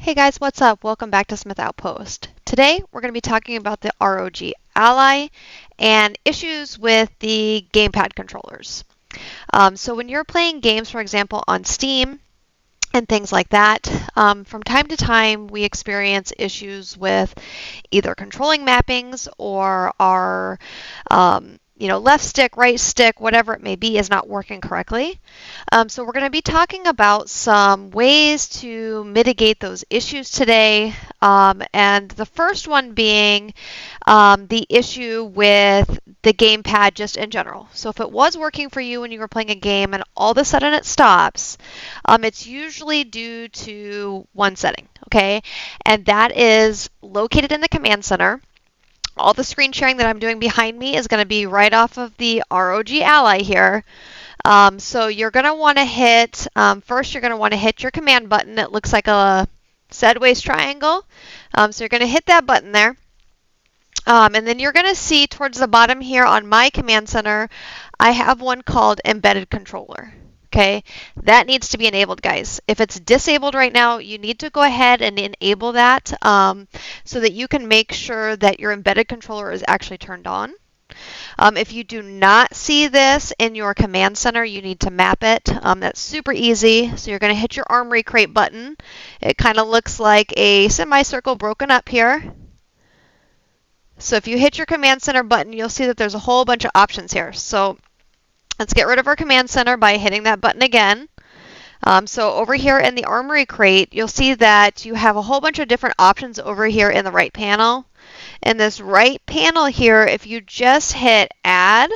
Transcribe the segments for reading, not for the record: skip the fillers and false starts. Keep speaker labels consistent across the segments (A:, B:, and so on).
A: Hey guys, what's up? Welcome back to Smithoutpost. Today we're going to be talking about the ROG Ally and issues with the Gamepad controllers. So when you're playing games, for example, on Steam and things like that, from time to time we experience issues with either controlling mappings or our left stick, right stick, whatever it may be, is not working correctly. So we're going to be talking about some ways to mitigate those issues today. And the first one being the issue with the gamepad just in general. So if it was working for you when you were playing a game and all of a sudden it stops, it's usually due to one setting, okay? And that is located in the command center. All the screen sharing that I'm doing behind me is going to be right off of the ROG Ally here. So you're going to want to hit, first you're going to want to hit your command button. It looks like a sideways triangle. So you're going to hit that button there. And then you're going to see towards the bottom here on my command center, I have one called Embedded Controller. Okay, that needs to be enabled, guys. If it's disabled right now, you need to go ahead and enable that so that you can make sure that your embedded controller is actually turned on. If you do not see this in your command center, you need to map it. That's super easy. So you're going to hit your Armory Crate button. It kind of looks like a semicircle broken up here. So if you hit your command center button, you'll see that there's a whole bunch of options here. So let's get rid of our command center by hitting that button again. So over here in the Armory Crate, you'll see that you have a whole bunch of different options over here in the right panel. In this right panel here, if you just hit Add,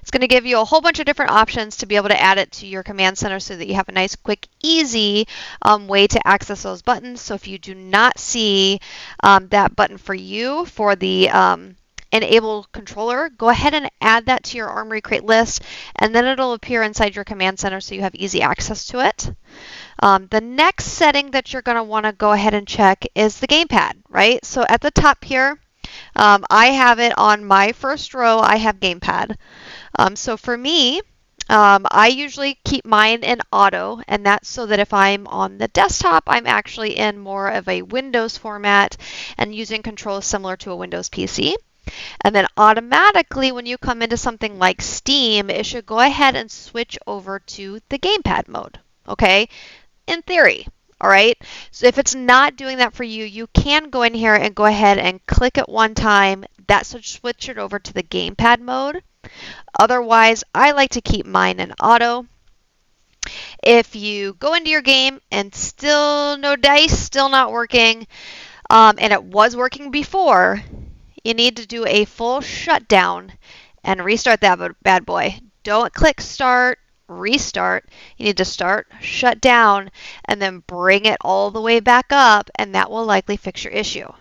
A: it's going to give you a whole bunch of different options to be able to add it to your command center so that you have a nice, quick, easy way to access those buttons. So if you do not see that button for you for the Enable controller, go ahead and add that to your Armory Crate list, and then it'll appear inside your command center so you have easy access to it. The next setting that you're going to want to go ahead and check is the gamepad, right? So at the top here, I have it on my first row, I have gamepad. So for me, I usually keep mine in auto, and that's so that if I'm on the desktop, I'm actually in more of a Windows format and using controls similar to a Windows PC. And then automatically, when you come into something like Steam, it should go ahead and switch over to the gamepad mode, okay? In theory, all right? So if it's not doing that for you, you can go in here and go ahead and click it one time. That should switch it over to the gamepad mode. Otherwise, I like to keep mine in auto. If you go into your game and still no dice, still not working, and it was working before, you need to do a full shutdown and restart that bad boy. Don't click start, restart. You need to start, shut down, and then bring it all the way back up, and that will likely fix your issue.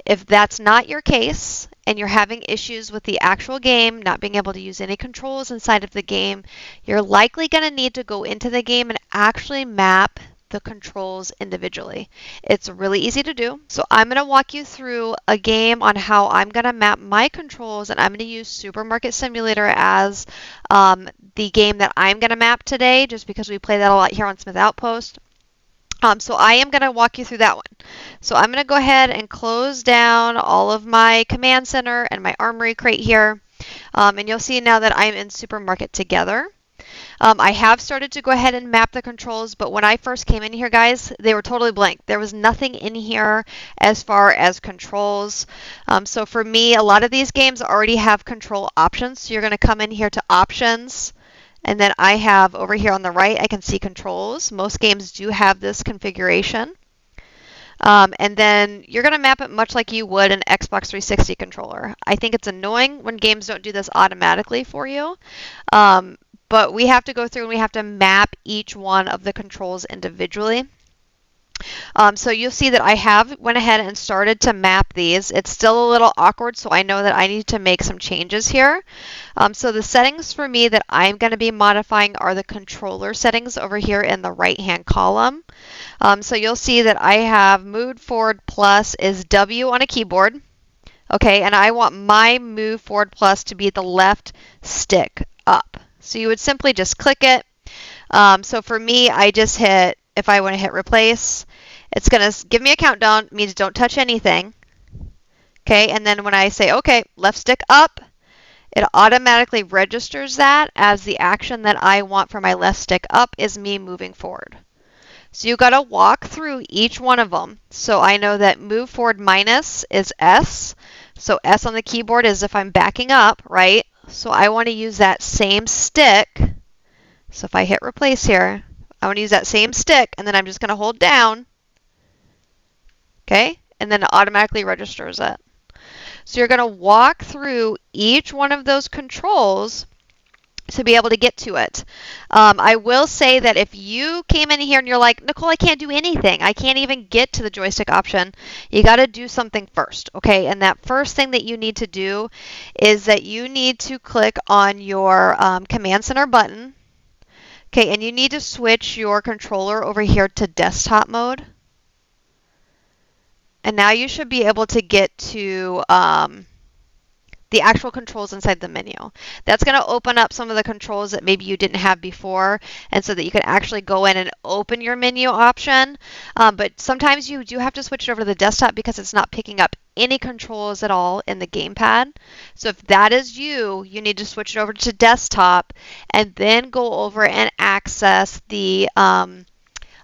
A: If that's not your case and you're having issues with the actual game, not being able to use any controls inside of the game, you're likely going to need to go into the game and actually map the controls individually. It's really easy to do. So I'm going to walk you through a game on how I'm going to map my controls, and I'm going to use Supermarket Simulator as the game that I'm going to map today, just because we play that a lot here on Smithoutpost. So I am going to walk you through that one. So I'm going to go ahead and close down all of my command center and my Armory Crate here. And you'll see now that I'm in Supermarket Together. I have started to go ahead and map the controls, but when I first came in here, guys, they were totally blank. There was nothing in here as far as controls. So for me, a lot of these games already have control options. So you're going to come in here to Options, and then I have over here on the right, I can see controls. Most games do have this configuration. And then you're going to map it much like you would an Xbox 360 controller. I think it's annoying when games don't do this automatically for you. But we have to go through and we have to map each one of the controls individually. So you'll see that I have went ahead and started to map these. It's still a little awkward, so I know that I need to make some changes here. So the settings for me that I'm going to be modifying are the controller settings over here in the right-hand column. So you'll see that I have Move Forward Plus is W on a keyboard. Okay, and I want my Move Forward Plus to be the left stick up. So you would simply just click it. So for me, I just hit, if I want to hit replace, It's going to give me a countdown, means don't touch anything. Okay, and then when I say, okay, left stick up, it automatically registers that as the action that I want for my left stick up is me moving forward. So you got to walk through each one of them. So I know that move forward minus is S. So S on the keyboard is if I'm backing up, right? So I want to use that same stick. So if I hit replace here, I want to use that same stick, and then I'm just going to hold down. Okay? And then it automatically registers it. So you're going to walk through each one of those controls to be able to get to it. I will say that if you came in here and you're like, Nicole, I can't do anything. I can't even get to the joystick option. You got to do something first, okay? And that first thing that you need to do is that you need to click on your Command Center button, okay? And you need to switch your controller over here to desktop mode. And now you should be able to get to the actual controls inside the menu. That's going to open up some of the controls that maybe you didn't have before, and so that you can actually go in and open your menu option. But sometimes you do have to switch it over to the desktop because it's not picking up any controls at all in the gamepad. So if that is you, you need to switch it over to desktop and then go over and access the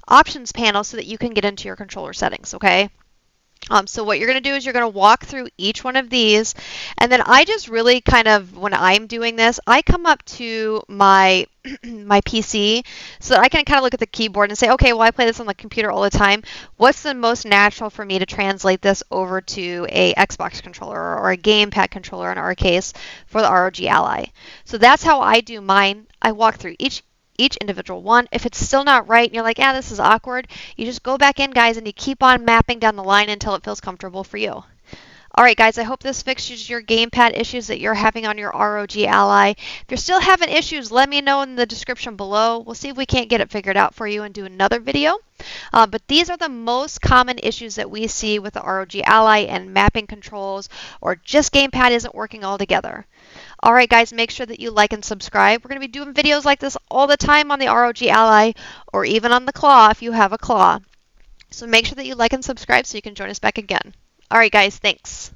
A: options panel so that you can get into your controller settings, okay? So what you're going to do is you're going to walk through each one of these, and then I just really kind of, when I'm doing this, I come up to my my PC so that I can kind of look at the keyboard and say, okay, well, I play this on the computer all the time. What's the most natural for me to translate this over to a Xbox controller or a gamepad controller in our case for the ROG Ally? So that's how I do mine. I walk through each individual one. If it's still not right and you're like, yeah, this is awkward, you just go back in, guys, and you keep on mapping down the line until it feels comfortable for you. All right, guys, I hope this fixes your gamepad issues that you're having on your ROG Ally. If you're still having issues, let me know in the description below. We'll see if we can't get it figured out for you and do another video. But these are the most common issues that we see with the ROG Ally and mapping controls, or just gamepad isn't working altogether. All right, guys, make sure that you like and subscribe. We're going to be doing videos like this all the time on the ROG Ally, or even on the Claw if you have a Claw. So make sure that you like and subscribe so you can join us back again. All right, guys, thanks.